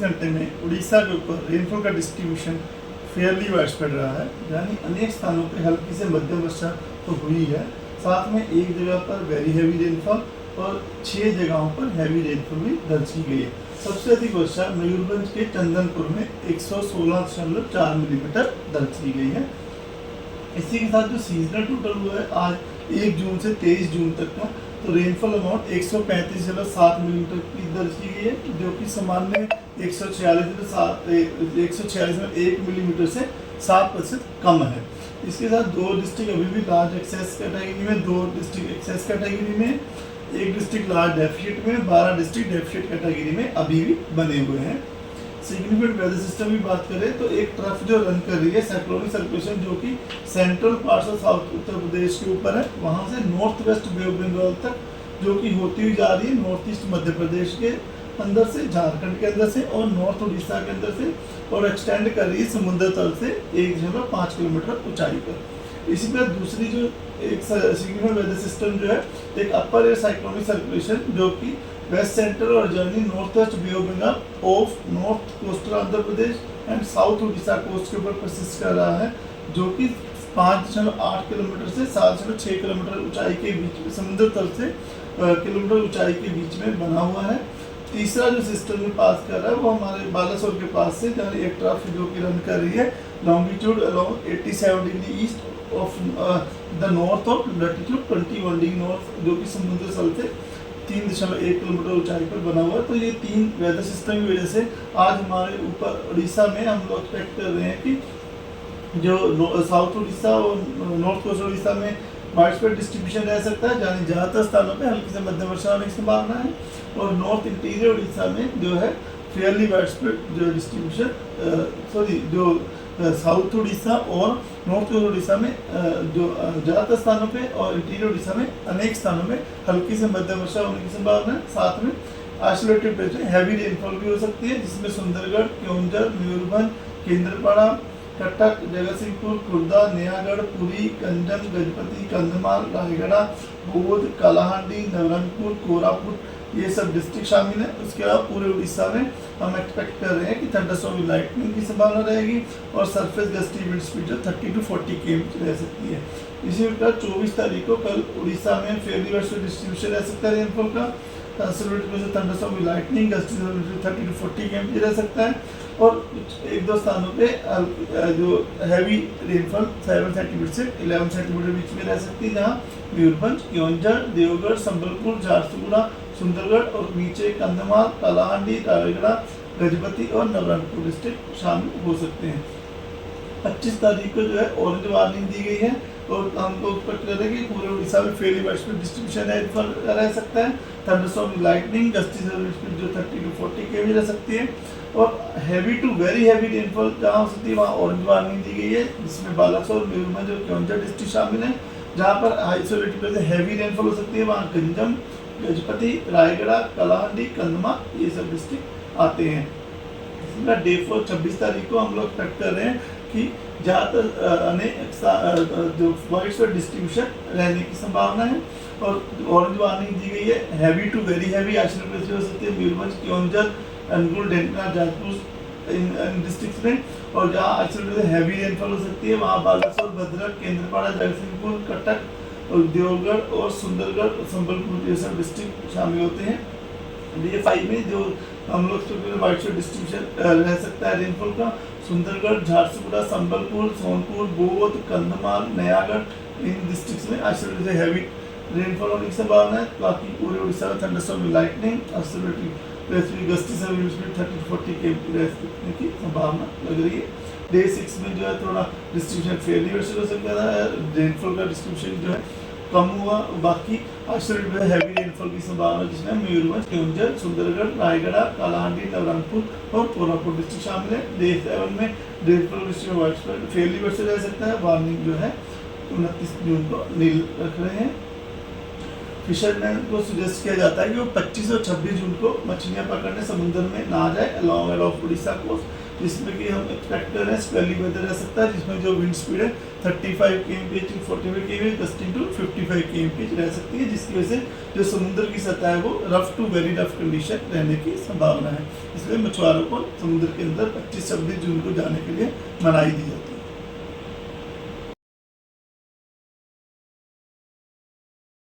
घंटे में उड़ीसा के ऊपर रेनफॉल का डिस्ट्रीब्यूशन फेयरली वाइडस्प्रेड रहा है, यानी अनेक स्थानों पे हल्की से मध्यम वर्षा तो हुई है, साथ में एक जगह पर वेरी हैवी रेनफॉल और 6 जगहों पर हैवी रेनफॉल भी दर्ज की गई है। सबसे अधिक वर्षा मयूरभंज के चंदनपुर में 116.4 मिलीमीटर दर्ज की गई है। इसी के साथ जो सीजनल टोटल हुआ है आज 1 जून से 23 जून तक का, तो रेनफॉल अमाउंट 135.7 मिलीमीटर की दर्ज की गई है, जो कि सामान्य 146.1 मिलीमीटर से 7% कम है। इसके साथ 2 डिस्ट्रिक्ट अभी भी लार्ज एक्सेस कैटेगरी में, 2 डिस्ट्रिक्ट एक्सेस कैटेगरी में, 1 डिस्ट्रिक्ट लार्ज डेफिसिट में, 12 डिस्ट्रिक्ट डेफिसिट कैटेगरी में अभी भी बने हुए हैं। सिग्निफिकेंट वेदर सिस्टम की बात करें तो एक ट्रफ जो रन कर रही है साइक्लोनिक सर्कुलेशन, जो कि central parts of south Uttar Pradesh के ऊपर है, वहां से north west Bay of Bengal तक, जो कि होती हुई जा रही है नॉर्थ ईस्ट मध्य प्रदेश के अंदर से, झारखंड के अंदर से और नॉर्थ उड़ीसा के अंदर से, और एक्सटेंड कर रही है समुद्र तल से 1.5 किलोमीटर ऊंचाई पर। इसी तरह दूसरी जो एक सिग्निफिकेंट वेदर सिस्टम जो है, एक अपर एयर साइक्लोनिक सर्कुलेशन, जो कि वेस्ट सेंट्रल और journey north west Bay of Bengal of north coastal Andhra Pradesh and south Orissa coast के ऊपर परसिस्ट कर रहा है, जो कि 5.8 किलोमीटर से 7.6 किलोमीटर ऊंचाई के बीच में, समुद्र तल से किलोमीटर ऊंचाई के बीच में बना हुआ है। तीसरा जो सिस्टम में पास कर रहा है वो हमारे बालासोर के पास से, जहाँ एक ट्रफ जो कि रन कर रही है longitude along 87 degree east of the north of latitude 21 degree north, जो कि समुद्र तल से 3.1 किलोमीटर ऊंचाई पर बना हुआ है। तो ये 3 वेदर सिस्टम की वजह से आज हमारे ऊपर उड़ीसा में हम लोग एक्सपेक्ट कर रहे हैं कि जो साउथ उड़ीसा और नॉर्थ कोस्ट उड़ीसा में वाइडस्प्रेड डिस्ट्रीब्यूशन रह सकता है, यानी ज़्यादातर स्थानों पे हल्की से मध्यम वर्षा होने की संभावना है, और नॉर्थ इंटीरियर उड़ीसा में जो है फेयरली वाइडस्प्रेड जो डिस्ट्रीब्यूशन जो साउथ उड़ीसा और नॉर्थ कोस्ट उड़ीसा में जो ज़्यादातर स्थानों पे और इंटीरियर उड़ीसा में अनेक स्थानों में हल्की से मध्यम वर्षा होने की संभावना है। साथ में आइसोलेटेड प्लेस में हैवी रेनफॉल भी हो सकती है, जिसमें सुंदरगढ़, केओंझर, मयूरभंज, केंद्रपाड़ा, कटक, जगतसिंहपुर, खुर्दा, नयागढ़, पुरी, गंजम, गजपति, कंधमाल, रायगढ़, बौद्ध, कालाहांडी, नवरंगपुर, कोरापुट, ये सब डिस्ट्रिक्ट शामिल है। उसके अलावा पूरे उड़ीसा में हम एक्सपेक्ट कर रहे हैं कि थंडरस्टॉर्म विद लाइटनिंग की संभावना रहेगी और सरफेस गस्टी विंड स्पीड जो 30 to 40 km रह सकती है। इसी प्रकार 24 तारीख को कल उड़ीसा में फेयरली वाइडस्प्रेड डिस्ट्रीब्यूशन रह सकता है रेनफॉल का, thunderstorm with lightning, gusty 30 to 40 km रह सकता है, और 1-2 स्थानों पे जो हैवी रेनफॉल 7 सेंटीमीटर से 11 सेंटीमीटर बीच में रह सकती है, जहाँ मयूरभंज, केओंझर, देवगढ़, संबलपुर, झारसुगुड़ा, सुंदरगढ़ और नीचे कंधमाल, कालाहांडी, रायगढ़, गजपति और नवरंगपुर डिस्ट्रिक्ट शामिल हो सकते हैं। 25 तारीख को जो है ऑरेंज वार्निंग दी गई है, और हम लोग एक्सपेक्ट कर रहे हैं कि पूरे उड़ीसा में फेयरली वाइडस्प्रेड डिस्ट्रीब्यूशन रह सकता है। Thunderstorm with lightning, gusty speed जो 30 to 40 km रह सकती है, और heavy to very heavy rainfall जहाँ हो सकती है वहाँ ऑरेंज वार्निंग दी गई है, जिसमें बालासोर, मयूरभंज और केओंझर डिस्ट्रिक्ट शामिल है। जहाँ पर आइसोलेटेड प्लेस हैवी रेनफॉल हो सकती है वहाँ गंजम, गजपति, रायगढ़, कालाहांडी, कंधमा, ये सब डिस्ट्रिक्ट आते हैं। डे 4 26 तारीख को हम लोग एक्सपेक्ट कर रहे हैं कि ज़्यादातर अनेक जो वाइडस्प्रेड डिस्ट्रीब्यूशन रहने की संभावना है, और ऑरेंज वार्निंग दी गई है। Heavy to very heavy isolated place हो सकती है मयूरभंज, केओंझर, अनुगुल, ढेंकनाथ, जाजपुर इन डिस्ट्रिक्ट्स में, और जहाँ आइसोलेटेड हैवी रेनफॉल हो सकती है वहाँ बालासोर, भद्रक, केंद्रपाड़ा, जगतसिंहपुर, कटक और देवगढ़ और सुंदरगढ़, संबलपुर ये सब डिस्ट्रिक्ट शामिल होते हैं। डे 5 में जो हम लोग वाइडस्प्रेड डिस्ट्रीब्यूशन रह सकता है रेनफॉल का, सुंदरगढ़, झारसुगुड़ा, संबलपुर, सोनपुर, बौद्ध, कंधमाल, नयागढ़ इन डिस्ट्रिक्ट्स में आइसोलेटेड हैवी रेनफॉल होने की संभावना है। बाकी पूरे उड़ीसा में thunderstorm with lightning, gusty 30 to 40 km रह सकने की संभावना लग रही है। डे 6 में जो है थोड़ा डिस्ट्रीब्यूशन फेयरली वैसे हो सकता है, रेनफॉल का डिस्ट्रीब्यूशन जो है कम हुआ, बाकी आइसोलेटेड हैवी रेनफॉल की संभावना जिसमें मयूरभंज, केओंझर, सुंदरगढ़, रायगढ़, कालाहांडी, नवरंगपुर और कोरापुट डिस्ट्रिक्ट शामिल है। डे 7 में रेनफॉल डिस्ट्रीब्यूशन वाइडस्प्रेड फेयरली वैसे रह सकता है। वार्निंग जो है 29 जून को नील रख रहे हैं। फिशरमैन को सजेस्ट किया जाता है कि वो 25 और 26 जून को मछलियां पकड़ने समुद्र में ना जाए अलोंग ऑफ उड़ीसा कोस्ट, जिसमें कि हम एक्सपेक्ट कर रहे हैं स्पेली वेदर रह सकता है, जिसमें जो विंड स्पीड है 35 kmph to 45 kmph gusting to 55 kmph रह सकती है, जिसकी वजह से जो समुद्र की सतह है वो rough to very rough condition रहने की संभावना है। इसलिए मछुआरों को समुद्र के अंदर 25-26 जून को जाने के लिए मनाही दी जाती है।